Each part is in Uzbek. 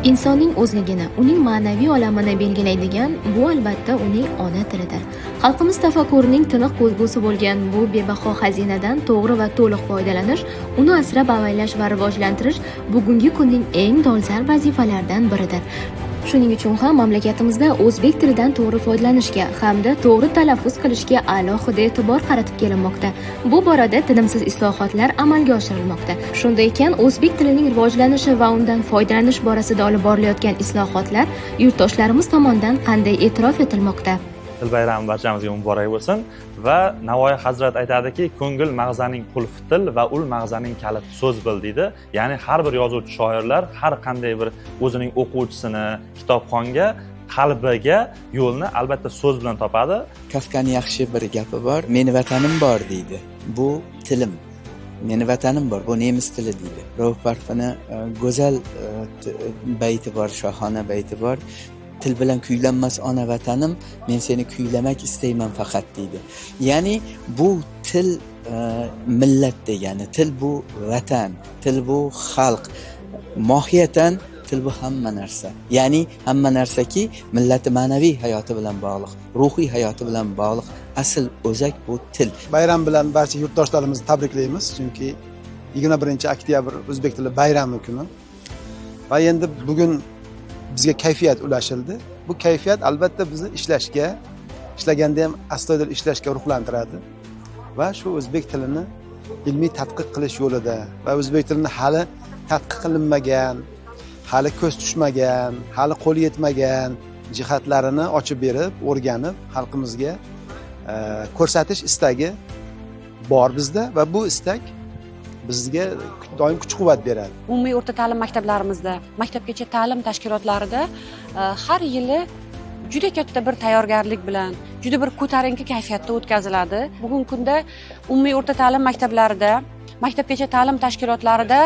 Insonning o'zligini, uning ma'naviy olamini belgilaydigan bu albatta uning ona tilidir. Xalqimiz tafakkurining tiniq ko'zgusi bo'lgan bu bebaho xazinadan to'g'ri va to'liq foydalanish, uni asrab-avaylash va rivojlantirish bugungi kunning eng dolzarb vazifalaridan biridir. Shuning uchun ham mamlakatimizda o'zbek tilidan to'g'ri foydalanishga hamda to'g'ri talaffuz qilishga alohida e'tibor qaratib kelinmoqda. Bu borada tinimsiz islohotlar amalga oshirilmoqda. Shunday ekan, o'zbek tilining rivojlanishi va undan foydalanish borasida olib borilayotgan islohotlar yurtdoshlarimiz tomonidan qanday e'tirof etilmoqda? Til bayrami barchamizga muborak bo'lsin va Navoiy Hazrat aytadiki, ko'ngil mag'zaning qulfi til va ul mag'zaning kaliti so'z bil deydi. Ya'ni har bir yozuvchi shoirlar har qanday bir o'zining o'quvchisini kitobxonga, qalbiga yo'lni albatta so'z bilan topadi. Kafkaning yaxshi bir gapi bor, meni vatanim bor deydi. Bu tilim. Meni vatanim bor, bu nemis tili deydi. Rauf Parfini go'zal bayti bor, shohona bayti bor. Til bilan kuylanmas ona vatanim, men seni kuylamak istayman faqat deydi. Ya'ni bu til millat degani, til bu vatan, til bu xalq. Mohiyatan til bu hamma narsa. Ya'ni hamma narsaki millati ma'naviy hayoti bilan bog'liq, ruhiy hayoti bilan bog'liq. Asl o'zak bu til. Bayram bilan barcha yurtdoshlarimizni tabriklaymiz, chunki 21-oktyabr o'zbek tili bayrami kuni. Va endi bugun bizga kayfiyat ulashildi. Bu kayfiyat albatta bizni ishlaganda ham astoydil ishlashga ruhlantiradi. Va shu o'zbek tilini ilmiy tadqiq qilish yo'lida va o'zbek tilini hali tadqiq qilinmagan, hali ko'z tushmagan, hali qo'l yetmagan jihatlarini ochib berib, o'rganib, xalqimizga ko'rsatish istagi bor bizda va bu istak bizga doim kuch-quvvat beradi. Umumiy o'rta ta'lim maktablarimizda, maktabgacha ta'lim tashkilotlarida har yili juda katta bir tayyorgarlik bilan, juda bir ko'tarinki kayfiyatda o'tkaziladi. Bugungi kunda umumiy o'rta ta'lim maktablarida, maktabgacha ta'lim tashkilotlarida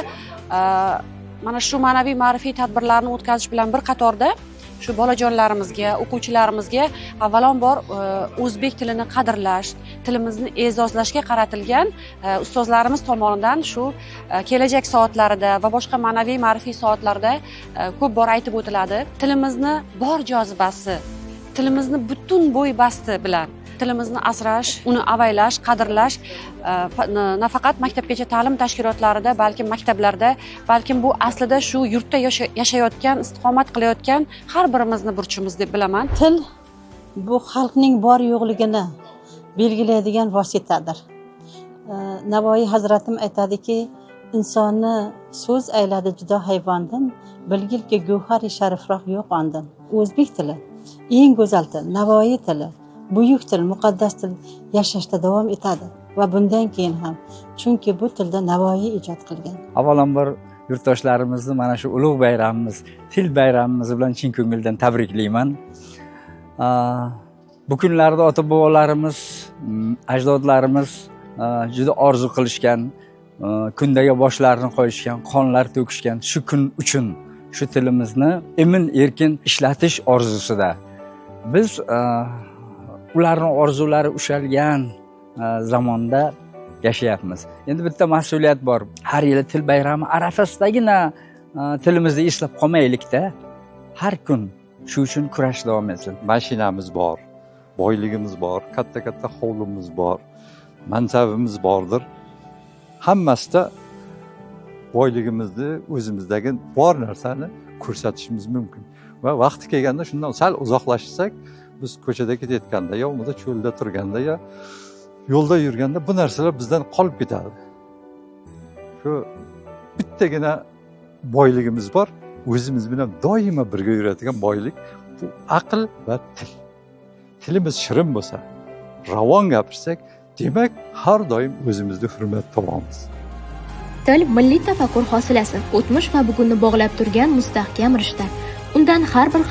mana shu ma'naviy ma'rifiy tadbirlarni o'tkazish bilan bir qatorda shu bolajonlarimizga, o'quvchilarimizga avvalambor o'zbek tilini qadrlash, tilimizni e'zozlashga qaratilgan ustozlarimiz tomonidan shu kelajak soatlarida va boshqa ma'naviy ma'rifiy soatlarda ko'p bor aytib o'tiladi. Tilimizni bor jozibasi, tilimizni butun bo'y basti bilan tilimizni asrash, uni avaylash, qadrlash nafaqat maktabgacha ta'lim tashkilotlarida, balkim maktablarda, balkim bu aslida shu yurtda yashayotgan, istiqomat qilayotgan har birimizni burchimiz deb bilaman. Til bu xalqning bor yo'qligini belgilaydigan vositadir. Navoiy Hazratim aytadiki, insonni so'z ayladi judo hayvondan, bilgilki gavhari sharifroq yo'q ondan. O'zbek tili eng go'zal til, Navoiy tili, buyuk til, muqaddas til yashashda davom etadi va bundan keyin ham, chunki bu tilda Navoiy ijod qilgan. Avvalambor yurtdoshlarimizni mana shu ulug' bayramimiz, til bayramimiz bilan chin ko'ngildan tabriklayman. Bu kunlarda ota-bobolarimiz, ajdodlarimiz juda orzu qilishgan, kundaga boshlarini qo'yishgan, qonlar to'kishgan shu kun uchun shu tilimizni emin-erkin ishlatish orzusida. Biz ularning orzulari ushalgan zamonda yashayapmiz. Endi bitta mas'uliyat bor. Har yili til bayrami arafasidagina tilimizni eslab qolmaylikda. Har kun shu uchun kurash davom etsin. Mashinamiz bor, boyligimiz bor, katta-katta hovlimiz bor, mansabimiz bordir. Hammasida boyligimizni, o'zimizdagi bor narsani ko'rsatishimiz mumkin. Va vaqti kelganda shundan sal uzoqlashsak, biz ko'chada ketayotganda yo bo'lmasa cho'lda turganda yo yo'lda yurganda bu narsalar bizdan qolib ketadi. Shu bittagina boyligimiz bor, o'zimiz bilan doimo birga yuradigan boylik bu aql va til. Tilimiz shirin bo'lsa, ravon gapirsak, demak har doim o'zimizni hurmat topamiz. Til milliy tafakkur hosilasi, o'tmish va bugunni bog'lab turgan mustahkam rishta. Undan har bir